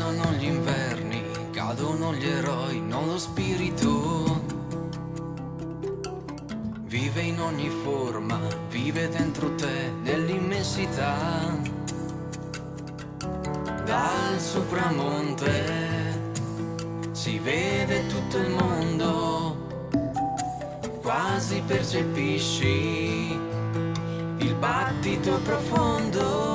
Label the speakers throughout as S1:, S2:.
S1: Passano gli inverni, cadono gli eroi, non lo spirito. Vive in ogni forma, vive dentro te, nell'immensità. Dal sopramonte si vede tutto il mondo, quasi percepisci il battito profondo.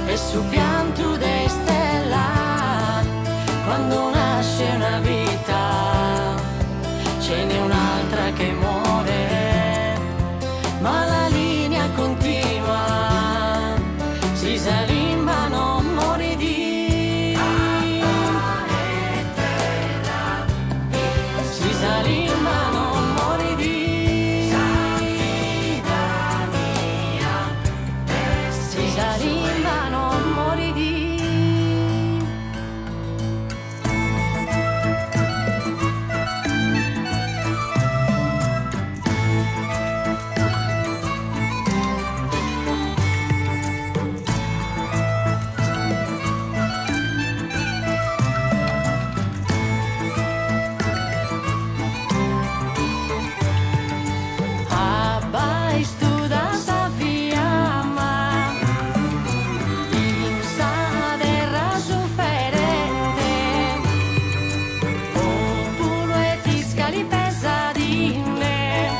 S2: E su pianto de stella, quando nasce una vita, ce n'è un'altra che muore, ma la linea continua, si salimba non muore di, si salimba non muore di, si salimba non muore di. Abai studa sa fiamma, in sa terra sofferente, oppure ti scali pesadine,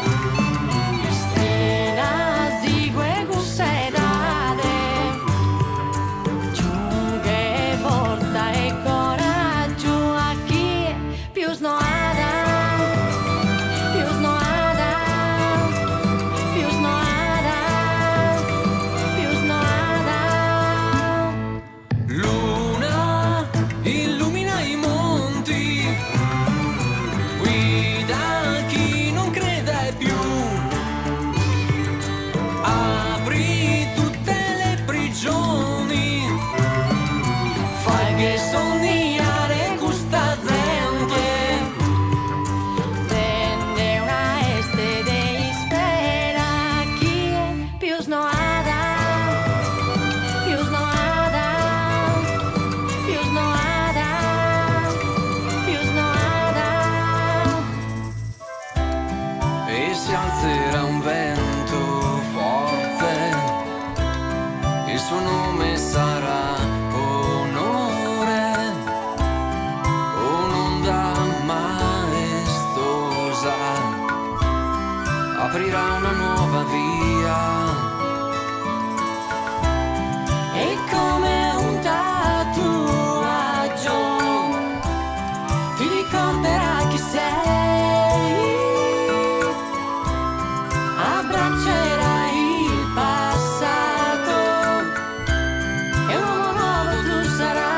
S2: strena zigue gussedate, giunghe forza e coraggio a chi più snoada, più snoada, più snoada, più snoada.
S1: Luna illumina i monti, guida chi non crede più, apri tutte le prigioni, fai che sognare questa gente,
S2: Tende una este de spera chi è più snoada, più snoada, più snoada, più snoada.
S1: e si alzerà un vento forte, il suo nome sarà onore, un'onda maestosa aprirà una nuova via.
S2: E come un tatuaggio ti ricorderà chi sei, abbraccerai il passato e un uomo nuovo tu sarai.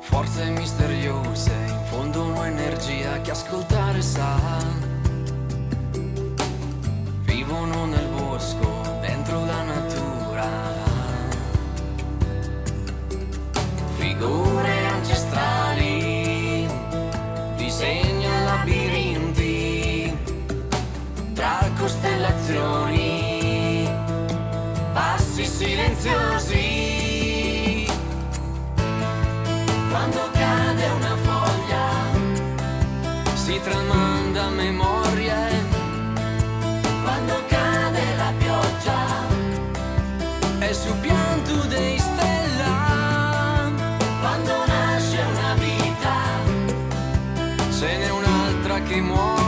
S1: Forze misteriose infondono energia che ascoltare sa. Vivono nel bosco, dentro la natura. Figure ancestrali disegnano labirinti tra costellazioni, passi silenziosi.
S2: quando cade una foglia,
S1: si tramanda memorie,
S2: quando cade la pioggia,
S1: è sul pianto dei stella,
S2: quando nasce una vita,
S1: ce n'è un'altra che muore.